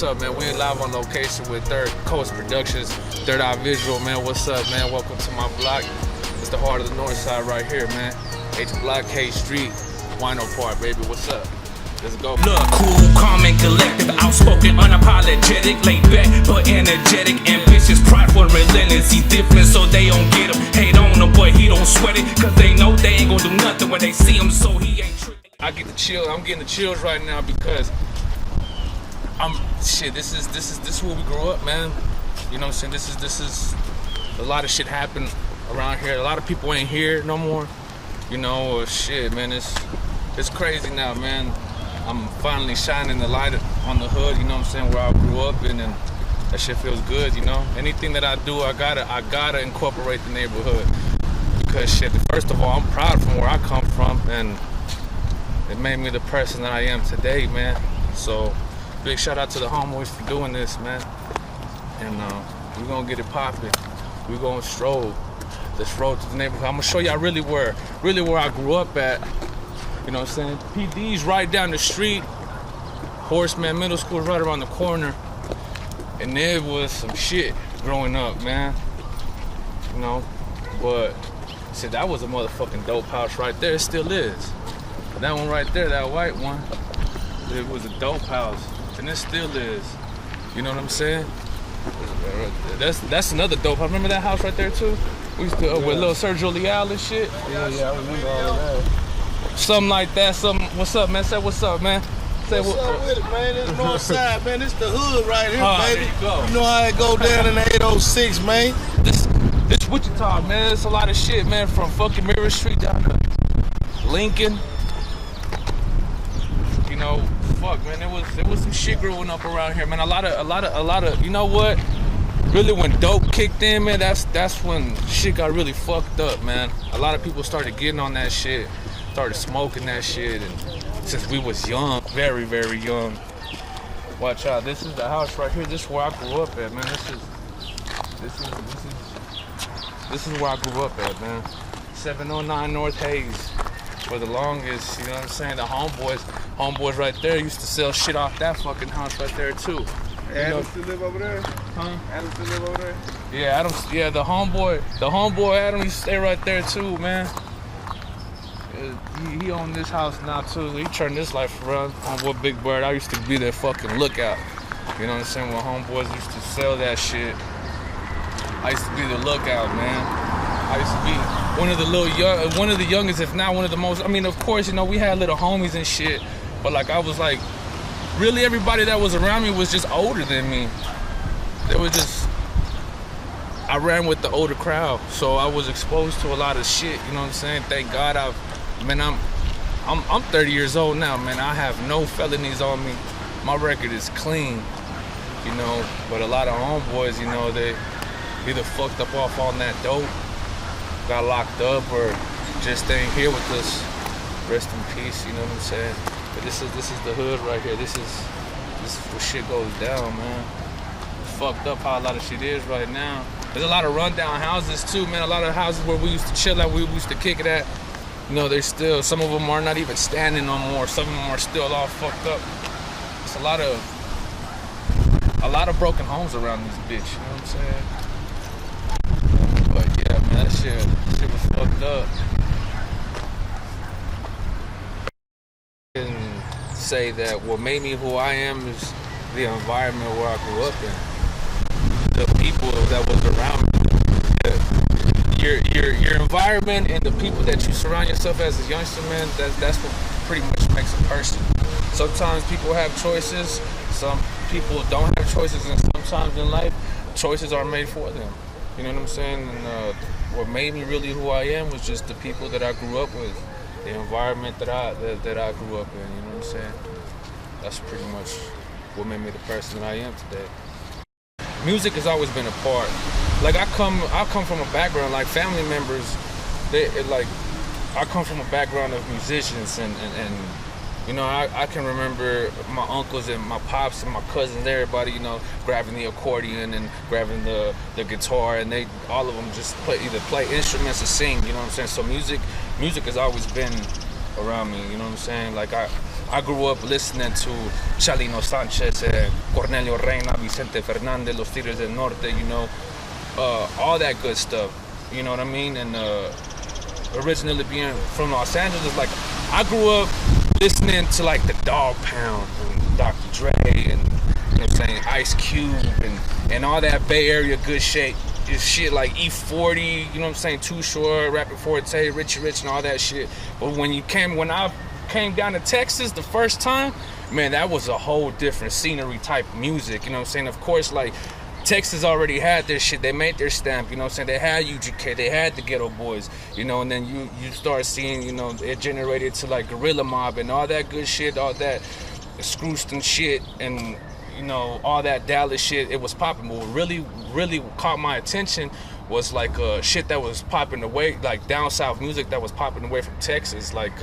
what's up, man? We in live on location with Third Coast Productions, Third Eye Visual, man. What's up, man? Welcome to my block. It's the heart of the north side right here, man. H Block, K Street, Wino Park, baby. What's up? Let's go. Look, cool, calm and collective, outspoken, unapologetic, laid back but energetic, ambitious, prideful, relentless. He different, so they don't get him. Hate on him, but he don't sweat it, cause they know they ain't gonna do nothing when they see him, so he ain't tripping. I get the chill. I'm getting the chills right now because This is where we grew up, man. You know what I'm saying? This is a lot of shit happened around here. A lot of people ain't here no more. You know, shit, man. It's crazy now, man. I'm finally shining the light on the hood. You know what I'm saying? Where I grew up in, and that shit feels good. You know, anything that I do, I gotta incorporate the neighborhood because shit. First of all, I'm proud from where I come from, and it made me the person that I am today, man. So big shout out to the homeboys for doing this, man. And we're gonna get it popping. We're gonna stroll. Let's roll to the neighborhood. I'm gonna show y'all really where I grew up at. You know what I'm saying? PD's right down the street. Horseman Middle School is right around the corner. And there was some shit growing up, man. You know, but shit, that was a motherfucking dope house right there. It still is. That one right there, that white one, it was a dope house, and it still is. You know what I'm saying? That's another dope house. Remember that house right there too? We used to with little Sergio Leal and shit. Yeah, I remember all that. Something like that. Something. What's up, man? Say what's up, man. Say what's up with it, man? It's north side, man. It's the hood right here, baby. There you go. You know how it go down in the 806, man. This Wichita, man. It's a lot of shit, man. From fucking Mirror Street down to Lincoln. You know, fuck, man. There was some shit growing up around here, man. A lot of. You know what? Really, when dope kicked in, man, that's when shit got really fucked up, man. A lot of people started getting on that shit, started smoking that shit, and since we was young, very, very young. Watch out. This is the house right here. This is where I grew up at, man. This is where I grew up at, man. 709 North Hayes. For the longest, you know what I'm saying? The homeboys right there used to sell shit off that fucking house right there too. Adam still live over there? Huh? Adam still live over there? Yeah, Adam. Yeah, the homeboy Adam used to stay right there too, man. He owned this house now too. He turned his life around. Homeboy Big Bird. I used to be their fucking lookout. You know what I'm saying? When homeboys used to sell that shit, I used to be the lookout, man. I used to be one of the youngest, if not one of the most. I mean, of course, you know, we had little homies and shit, but like I was like, really everybody that was around me was just older than me. I ran with the older crowd, so I was exposed to a lot of shit. You know what I'm saying? Thank God I'm 30 years old now, man. I have no felonies on me. My record is clean, you know. But a lot of homeboys, you know, they either fucked up off on that dope, got locked up, or just ain't here with us. Rest in peace, you know what I'm saying? But this is the hood right here. This is where shit goes down, man. It's fucked up how a lot of shit is right now. There's a lot of rundown houses too, man. A lot of houses where we used to chill at, we used to kick it at. You know, there's still, some of them are not even standing no more. Some of them are still all fucked up. It's a lot of broken homes around this bitch, you know what I'm saying? But yeah, man, that shit was fucked up. And say that what made me who I am is the environment where I grew up in. The people that was around me. Your environment and the people that you surround yourself as a youngster, man, that's what pretty much makes a person. Sometimes people have choices, some people don't have choices, and sometimes in life, choices are made for them. You know what I'm saying? And what made me really who I am was just the people that I grew up with, the environment that I grew up in. You know what I'm saying? That's pretty much what made me the person that I am today. Music has always been a part. Like I come from a background, like family members, I come from a background of musicians, and you know, I can remember my uncles and my pops and my cousins, everybody, you know, grabbing the accordion and grabbing the guitar, and all of them just either play instruments or sing, you know what I'm saying? So music has always been around me, you know what I'm saying? Like I I grew up listening to Chalino Sanchez, Cornelio Reina, Vicente Fernandez, Los Tigres del Norte, you know, all that good stuff, you know what I mean? And originally being from Los Angeles, like, I grew up listening to like the Dog Pound and Dr. Dre and, you know what I'm saying, Ice Cube and all that Bay Area good shit like E40, you know what I'm saying, Too Short, Rapping Forte, Richie Rich and all that shit. But when I came down to Texas the first time, man, that was a whole different scenery type music, you know what I'm saying? Of course, like, Texas already had their shit, they made their stamp, you know what I'm saying? They had UGK, they had the Ghetto Boys, you know, and then you start seeing, you know, it generated to like Gorilla Mob and all that good shit, all that Scrooston shit and, you know, all that Dallas shit, it was popping. But what really caught my attention was like shit that was popping away, like down south music that was popping away from Texas, like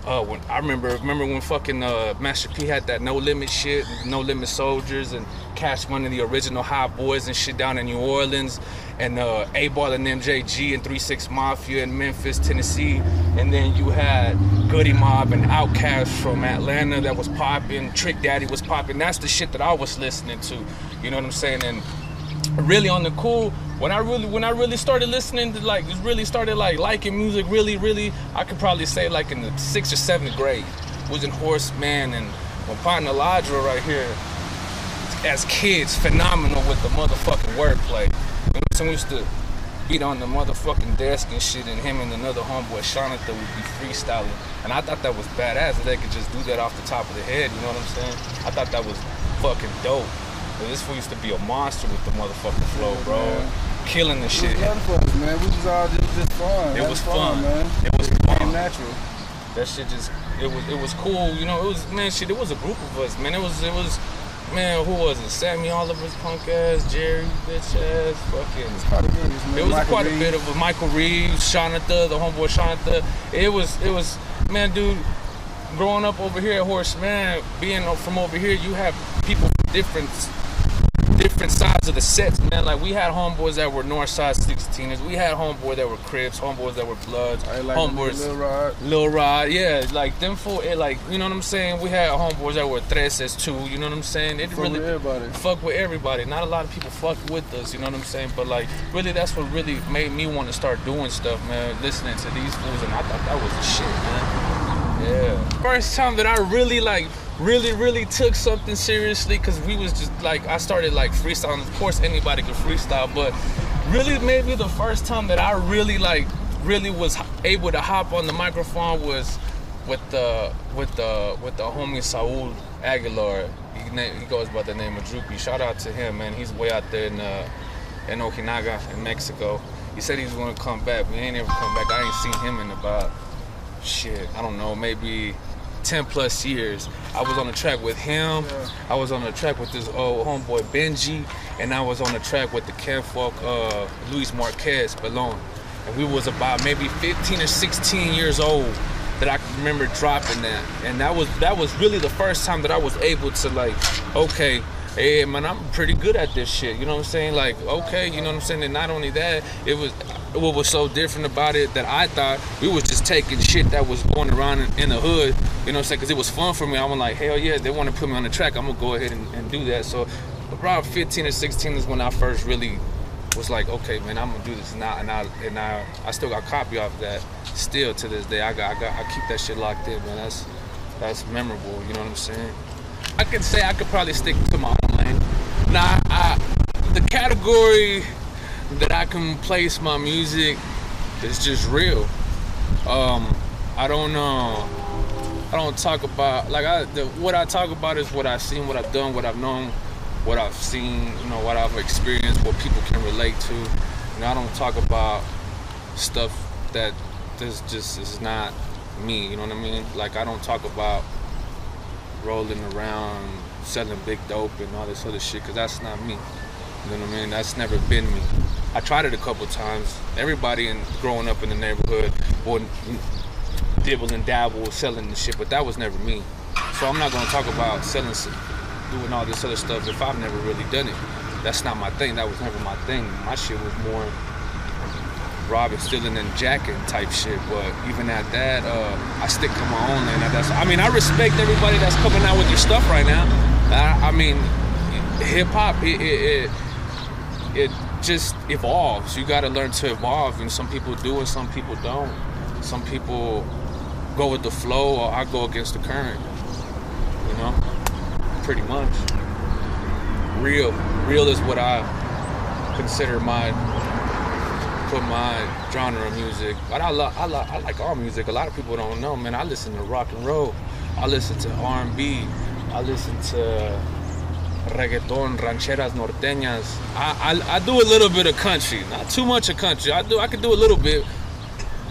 when I remember when fucking Master P had that No Limit shit, No Limit Soldiers, and Cash Money, the original Hot Boys and shit down in New Orleans, and A-Ball and MJG and 3-6 Mafia in Memphis, Tennessee, and then you had Goody Mob and Outkast from Atlanta that was popping, Trick Daddy was popping. That's the shit that I was listening to, you know what I'm saying? And really on the cool, when I really started listening to, like, really started like liking music, really, I could probably say like in the 6th or 7th grade, was in Horseman and my partner Ladra right here, as kids, phenomenal with the motherfucking wordplay. You know what I'm saying? We used to beat on the motherfucking desk and shit, and him and another homeboy, Jonathan, would be freestyling. And I thought that was badass, that they could just do that off the top of the head, you know what I'm saying? I thought that was fucking dope. But this fool used to be a monster with the motherfucking flow, bro. Man. Killing the shit. It was fun for us, man. We was all just fun. It was fun, man. It was fun. Natural. That shit just, it was cool, you know. It was, man, shit. It was a group of us, man. It was, man. Who was it? Sammy Oliver's punk ass, Jerry bitch ass, fucking. It was quite a bit of Michael Reeves, Jonathan, the homeboy Jonathan. It was, man, dude. Growing up over here at Horse, man, being from over here, you have people from different sides of the sets, man. Like, we had homeboys that were Northside 16ers, we had homeboys that were Crips, homeboys that were Bloods, homeboys, Lil Rod, yeah, like them fool, like, you know what I'm saying? We had homeboys that were Treses too, you know what I'm saying? It really fuck with everybody. Not a lot of people fuck with us, you know what I'm saying? But like, really, that's what really made me want to start doing stuff, man. Listening to these fools, and I thought that was the shit, man. Yeah. First time that I really took something seriously, because we was just like, I started like freestyling. Of course anybody could freestyle, but really maybe the first time that I really was able to hop on the microphone was with the homie Saul Aguilar. He goes by the name of Droopy. Shout out to him, man. He's way out there in Ojinaga in Mexico. He said he was gonna come back, but he ain't ever come back. I ain't seen him in about, shit, I don't know, maybe 10 plus years. I was on the track with him, I was on the track with this old homeboy Benji, and I was on the track with the Kenfolk Luis Marquez Balone. And we was about maybe 15 or 16 years old that I can remember dropping that. And that was really the first time that I was able to, like, okay, hey man, I'm pretty good at this shit, you know what I'm saying? Like, okay, you know what I'm saying? And not only that, what was so different about it that I thought we was just taking shit that was going around in the hood, you know what I'm saying? Because it was fun for me. I was like, hell yeah, they want to put me on the track, I'm gonna go ahead and do that. So around 15 or 16 is when I first really was like, okay man, I'm gonna do this now. And I still got a copy of that still to this day. I keep that shit locked in, man. That's memorable, you know what I'm saying? I could say I could probably stick to my own lane. Now, the category that I can place my music is just real. I don't talk about, like, what I talk about is what I've seen, what I've done, what I've known, what I've seen, you know, what I've experienced, what people can relate to. And I don't talk about stuff that just is not me, you know what I mean? Like, I don't talk about rolling around, selling big dope and all this other shit, because that's not me. You know what I mean? That's never been me. I tried it a couple times. Everybody growing up in the neighborhood would dibble and dabble selling the shit, but that was never me. So I'm not gonna talk about selling, doing all this other stuff if I've never really done it. That's not my thing. That was never my thing. My shit was more robbing, stealing, and jacking type shit. But even at that, I stick to my own lane. I mean, I respect everybody that's coming out with your stuff right now. I mean, hip hop, it just evolves. You got to learn to evolve, and some people do and some people don't. Some people go with the flow, or I go against the current. You know, pretty much. Real is what I consider my genre of music. But I like all music. A lot of people don't know, man. I listen to rock and roll. I listen to R&B. I listen to reggaeton, rancheras norteñas. I do a little bit of country, not too much of country. I can do a little bit,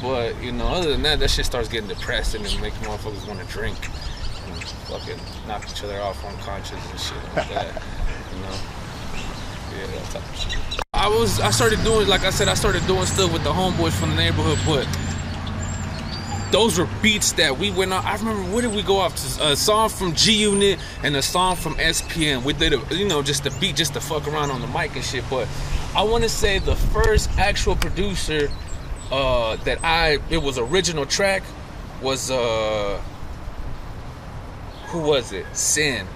but you know, other than that shit starts getting depressing and make motherfuckers want to drink and fucking knock each other off unconscious and shit like that. You know, yeah, that type of shit. I started doing, like I said, I started doing stuff with the homeboys from the neighborhood, but those were beats that we went on. I remember, where did we go off to? A song from G Unit and a song from SPM. We did, just the beat, just to fuck around on the mic and shit. But I want to say the first actual producer it was original track was who was it? Sin.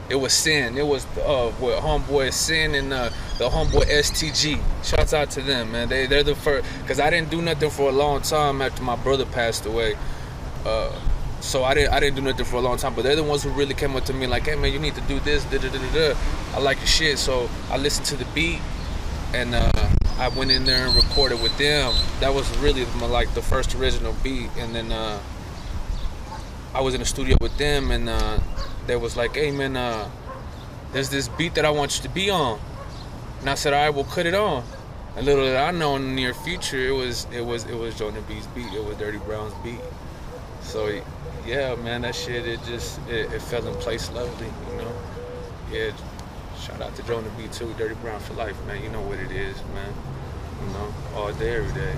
It was Sin. It was with homeboy Sin and the homeboy STG. Shouts out to them, man. They're the first, because I didn't do nothing for a long time after my brother passed away. So I didn't do nothing for a long time. But they're the ones who really came up to me like, hey man, you need to do this. I like your shit. So I listened to the beat and I went in there and recorded with them. That was really like the first original beat. And then I was in the studio with them and they was like, hey man, there's this beat that I want you to be on. And I said, all right, we'll cut it on. And little did I know in the near future, it was Jonah B's beat. It was Dirty Brown's beat. So yeah, man, that shit, it fell in place lovely, you know. Yeah, shout out to Jonah B too, Dirty Brown for life, man. You know what it is, man. You know, all day, every day.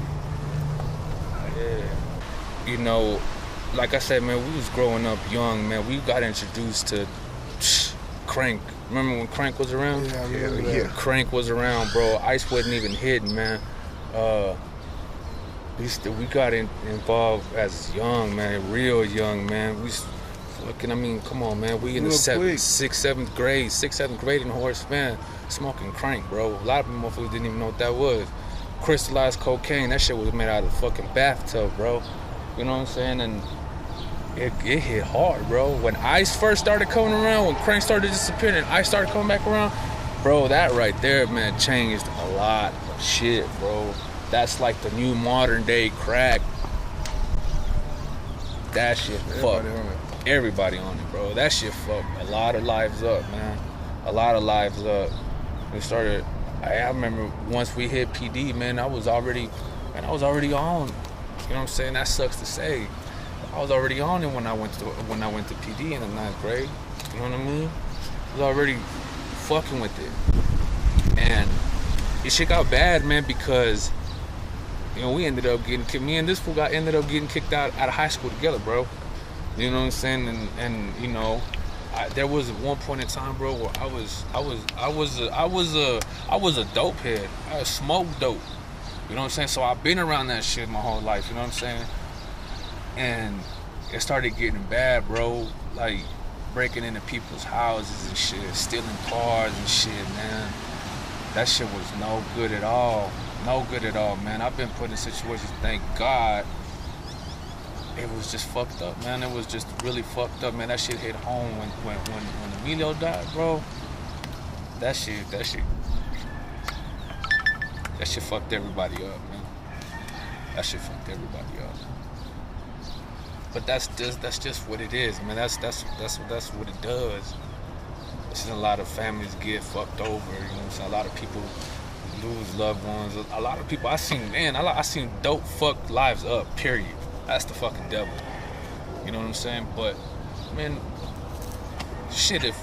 Yeah. You know, like I said, man, we was growing up young, man. We got introduced to Crank. Remember when Crank was around? Yeah. Crank was around, bro. Ice wasn't even hitting, man. We got involved as young, man, real young, man. Come on, man. We in the 6th, 7th grade in Horace, man, smoking Crank, bro. A lot of motherfuckers didn't even know what that was. Crystallized cocaine, that shit was made out of a fucking bathtub, bro. You know what I'm saying? And it hit hard, bro. When Ice first started coming around, when Crank started disappearing and Ice started coming back around, bro, that right there, man, changed a lot of shit, bro. That's like the new modern day crack. That shit fucked everybody on it, bro. That shit fucked a lot of lives up, man. A lot of lives up. We started, I remember once we hit PD, man, I was already on. You know what I'm saying? That sucks to say. I was already on it when I went to PD in the 9th grade. You know what I mean? I was already fucking with it. And it shit got bad, man, because we ended up me and this fool ended up getting kicked out of high school together, bro. You know what I'm saying? And there was one point in time, bro, where I was a dope head. I smoked dope. You know what I'm saying? So I've been around that shit my whole life, you know what I'm saying? And it started getting bad, bro. Like breaking into people's houses and shit, stealing cars and shit, man. That shit was no good at all. No good at all, man. I've been put in situations, thank God. It was just fucked up, man. It was just really fucked up, man. That shit hit home when Emilio died, bro. That shit fucked everybody up, man. That shit fucked everybody up. But that's just what it is, man. That's what it does. It's a lot of families get fucked over, you know what I'm saying? A lot of people lose loved ones. A lot of people I seen dope fuck lives up, period. That's the fucking devil. You know what I'm saying? But man, shit, if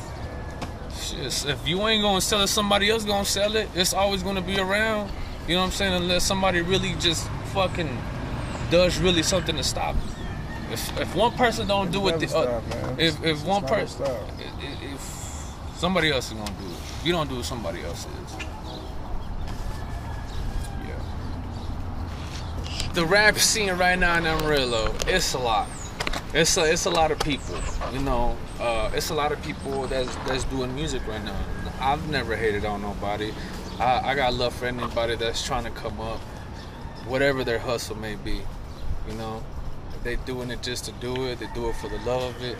you ain't gonna sell it, somebody else gonna sell it. It's always gonna be around. You know what I'm saying? Unless somebody really just fucking does really something to stop it. If one person don't do it, if one person, if somebody else is gonna do it. If you don't do it, somebody else is. Yeah. The rap scene right now in Amarillo, it's a lot. It's a lot of people, you know. It's a lot of people that's doing music right now. I've never hated on nobody. I got love for anybody that's trying to come up, whatever their hustle may be, you know. They doing it just to do it. They do it for the love of it.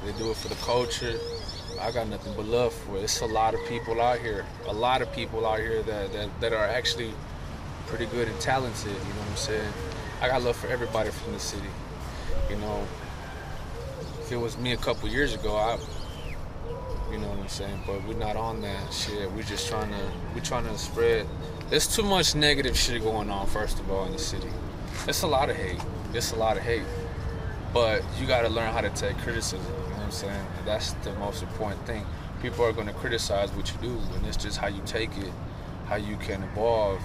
They do it for the culture. I got nothing but love for it. It's a lot of people out here. A lot of people out here that are actually pretty good and talented, you know what I'm saying? I got love for everybody from the city. You know, if it was me a couple years ago, you know what I'm saying? But we're not on that shit. We're trying to spread. There's too much negative shit going on, first of all, in the city. It's a lot of hate. It's a lot of hate. But you gotta learn how to take criticism, you know what I'm saying? And that's the most important thing. People are gonna criticize what you do, and it's just how you take it, how you can evolve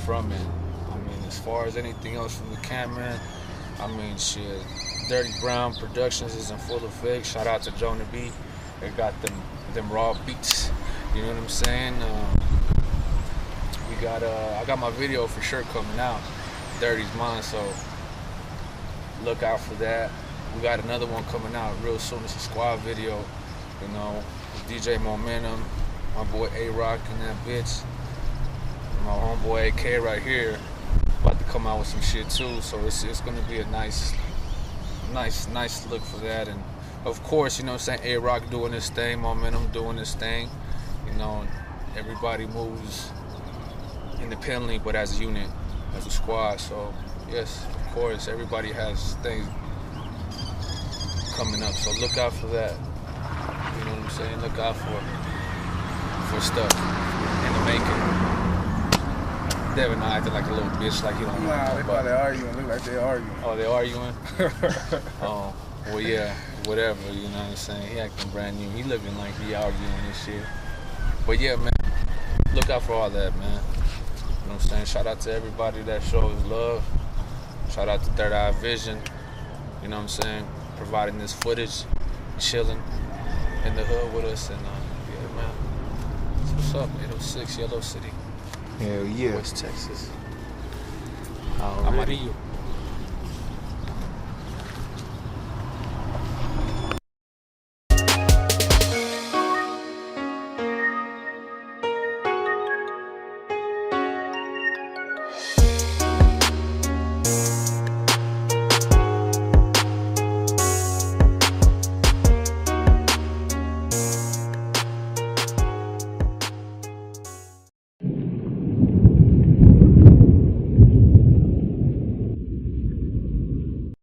from it. I mean, as far as anything else from the camp, man, I mean, shit, Dirty Brown Productions is in full effect. Shout out to Jonah B. They got them raw beats, you know what I'm saying? I got my video for sure coming out, Dirty's Mine, so look out for that. We got another one coming out real soon. It's a squad video, you know, DJ Momentum, my boy A-Rock and that bitch, my homeboy AK right here, about to come out with some shit too, so it's gonna be a nice look for that. And of course, you know what I'm saying, A-Rock doing his thing, Momentum doing his thing, you know, everybody moves independently but as a unit, as a squad. So yes, of course, everybody has things coming up, so look out for that. You know what I'm saying? Look out for stuff in the making. Devin acting like a little bitch, like he don't know. Nah, they probably arguing. Look like they arguing. Oh, they arguing? Oh, well, yeah, whatever, you know what I'm saying? He acting brand new. He looking like he arguing and shit. But yeah, man, look out for all that, man. You know what I'm saying? Shout out to everybody that shows love. Shout out to Third Eye Vision, you know what I'm saying? Providing this footage, chilling in the hood with us. And yeah, man, that's what's up, 806 Yellow City. Hell yeah. West Texas. Already. Amarillo.